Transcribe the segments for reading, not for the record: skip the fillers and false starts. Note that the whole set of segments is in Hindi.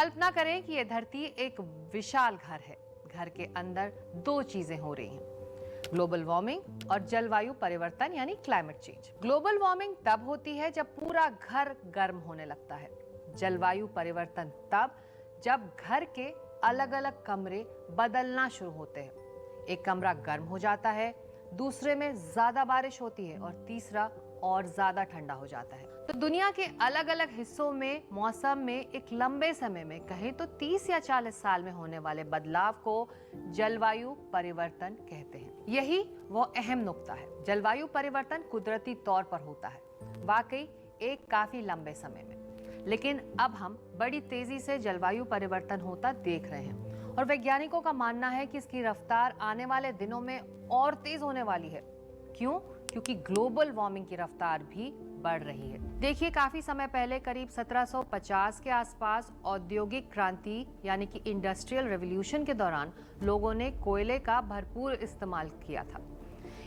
कल्पना करें कि यह धरती एक विशाल घर है। घर के अंदर दो चीजें हो रही हैं, ग्लोबल वार्मिंग और जलवायु परिवर्तन यानी क्लाइमेट चेंज। ग्लोबल वार्मिंग तब होती है जब पूरा घर गर्म होने लगता है। जलवायु परिवर्तन तब जब घर के अलग अलग कमरे बदलना शुरू होते हैं। एक कमरा गर्म हो जाता है, दूसरे में ज्यादा बारिश होती है और तीसरा और ज्यादा ठंडा हो जाता है। तो दुनिया के अलग अलग हिस्सों में मौसम में एक लंबे समय में, कहें तो 30 या 40 साल में होने वाले बदलाव को जलवायु परिवर्तन कहते हैं। यही वो अहम नुक्ता है। जलवायु परिवर्तन कुदरती तौर पर होता है, वाकई एक काफी लंबे समय में, लेकिन अब हम बड़ी तेजी से जलवायु परिवर्तन होता देख रहे हैं और वैज्ञानिकों का मानना है कि इसकी रफ्तार आने वाले दिनों में और तेज होने वाली है। क्यों? क्योंकि ग्लोबल वार्मिंग की रफ्तार भी बढ़ रही है। देखिए, काफी समय पहले करीब 1750 के आसपास औद्योगिक क्रांति यानी कि इंडस्ट्रियल रेवोल्यूशन के दौरान लोगों ने कोयले का भरपूर इस्तेमाल किया था।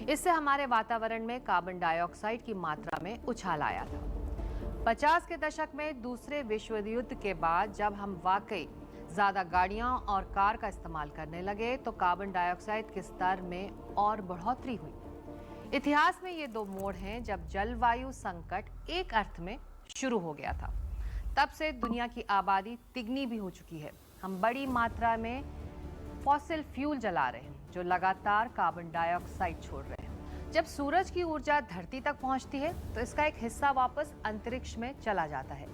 इससे हमारे वातावरण में कार्बन डाइऑक्साइड की मात्रा में उछाल आया था। 50 के दशक में दूसरे विश्व युद्ध के बाद जब हम वाकई ज्यादा गाड़ियां और कार का इस्तेमाल करने लगे तो कार्बन डाइऑक्साइड के स्तर में और बढ़ोतरी हुई। इतिहास में ये दो मोड़ हैं जब जलवायु संकट एक अर्थ में शुरू हो गया था। तब से दुनिया की आबादी तिगनी भी हो चुकी है। हम बड़ी मात्रा में फॉसिल फ्यूल जला रहे हैं जो लगातार कार्बन डाइऑक्साइड छोड़ रहे हैं। जब सूरज की ऊर्जा धरती तक पहुंचती है तो इसका एक हिस्सा वापस अंतरिक्ष में चला जाता है,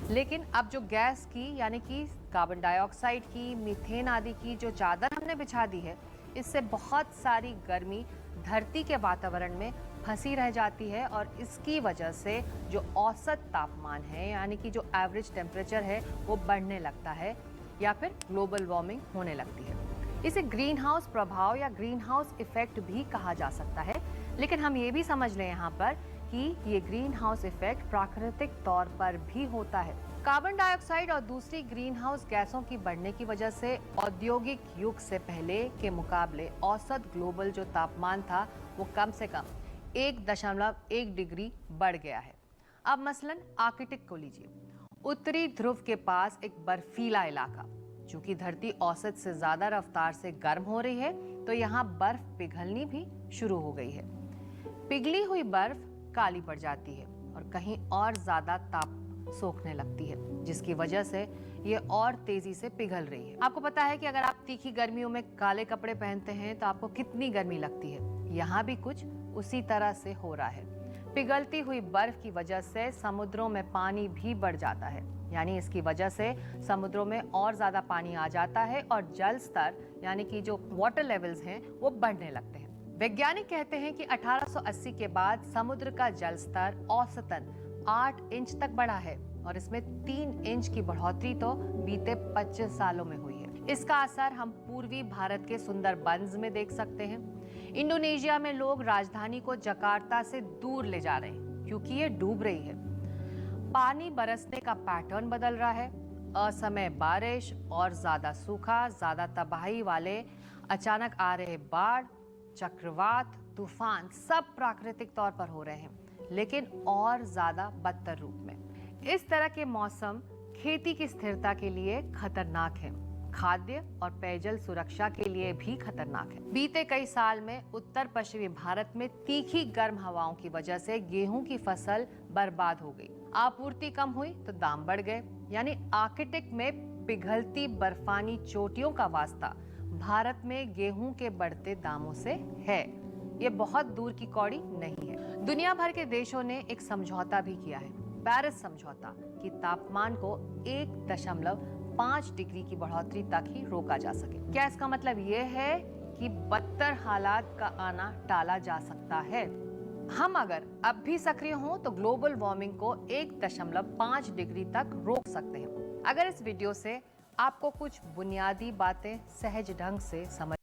लेकिन अब जो गैस की यानी कि कार्बन डाइऑक्साइड की, मीथेन आदि की जो चादर हमने बिछा दी है, इससे बहुत सारी गर्मी धरती के वातावरण में फंसी रह जाती है और इसकी वजह से जो औसत तापमान है यानी कि जो एवरेज टेम्परेचर है वो बढ़ने लगता है या फिर ग्लोबल वार्मिंग होने लगती है। इसे ग्रीन हाउस प्रभाव या ग्रीन हाउस इफेक्ट भी कहा जा सकता है, लेकिन हम ये भी समझ लें यहाँ पर कि ये ग्रीन हाउस इफेक्ट प्राकृतिक तौर पर भी होता है। कार्बन डाइऑक्साइड और दूसरी ग्रीन हाउस गैसों की बढ़ने की वजह से औद्योगिक युग से पहले के मुकाबले औसत ग्लोबल जो तापमान था वो कम से कम 1.1 डिग्री बढ़ गया है। अब मसलन आर्कटिक को लीजिए, उत्तरी ध्रुव के पास एक बर्फीला इलाका। चूंकि धरती औसत से ज्यादा रफ्तार से गर्म हो रही है तो यहाँ बर्फ पिघलनी भी शुरू हो गई है। पिघली हुई बर्फ काली पड़ जाती है और कहीं और ज्यादा ताप सोखने लगती है, जिसकी वजह से ये और तेजी से पिघल रही है। आपको पता है कि अगर आप तीखी गर्मियों में काले कपड़े पहनते हैं तो आपको कितनी गर्मी लगती है। यहाँ भी कुछ उसी तरह से हो रहा है। पिघलती हुई बर्फ की वजह से समुद्रों में पानी भी बढ़ जाता है, यानी इसकी वजह से समुद्रों में और ज्यादा पानी आ जाता है और जल स्तर यानी कि जो वाटर लेवल्स हैं वो बढ़ने लगते हैं। वैज्ञानिक कहते हैं कि 1880 के बाद समुद्र का जल स्तर औसतन 8 इंच तक बढ़ा है और इसमें 3 इंच की बढ़ोतरी तो बीते 25 सालों में हुई है। इसका असर हम पूर्वी भारत के सुंदरबंस में देख सकते हैं। इंडोनेशिया में लोग राजधानी को जकार्ता से दूर ले जा रहे हैं क्योंकि ये डूब रही है। पानी बरसने का पैटर्न बदल रहा है। असमय बारिश और ज्यादा सूखा, ज्यादा तबाही वाले अचानक आ रहे बाढ़, चक्रवात, तूफान सब प्राकृतिक तौर पर हो रहे हैं, लेकिन और ज्यादा बदतर रूप में। इस तरह के मौसम खेती की स्थिरता के लिए खतरनाक है, खाद्य और पेयजल सुरक्षा के लिए भी खतरनाक है। बीते कई साल में उत्तर पश्चिमी भारत में तीखी गर्म हवाओं की वजह से गेहूं की फसल बर्बाद हो गई। आपूर्ति कम हुई तो दाम बढ़ गए, यानी आर्कटिक में पिघलती बर्फानी चोटियों का वास्ता भारत में गेहूं के बढ़ते दामों से है। ये बहुत दूर की कौड़ी नहीं है। दुनिया भर के देशों ने एक समझौता भी किया है, पेरिस समझौता, कि तापमान को 1.5 डिग्री की बढ़ोतरी तक ही रोका जा सके। क्या इसका मतलब ये है कि बदतर हालात का आना टाला जा सकता है? हम अगर अब भी सक्रिय हों तो ग्लोबल वार्मिंग को 1.5 डिग्री तक रोक सकते हैं। अगर इस वीडियो से आपको कुछ बुनियादी बातें सहज ढंग से समझ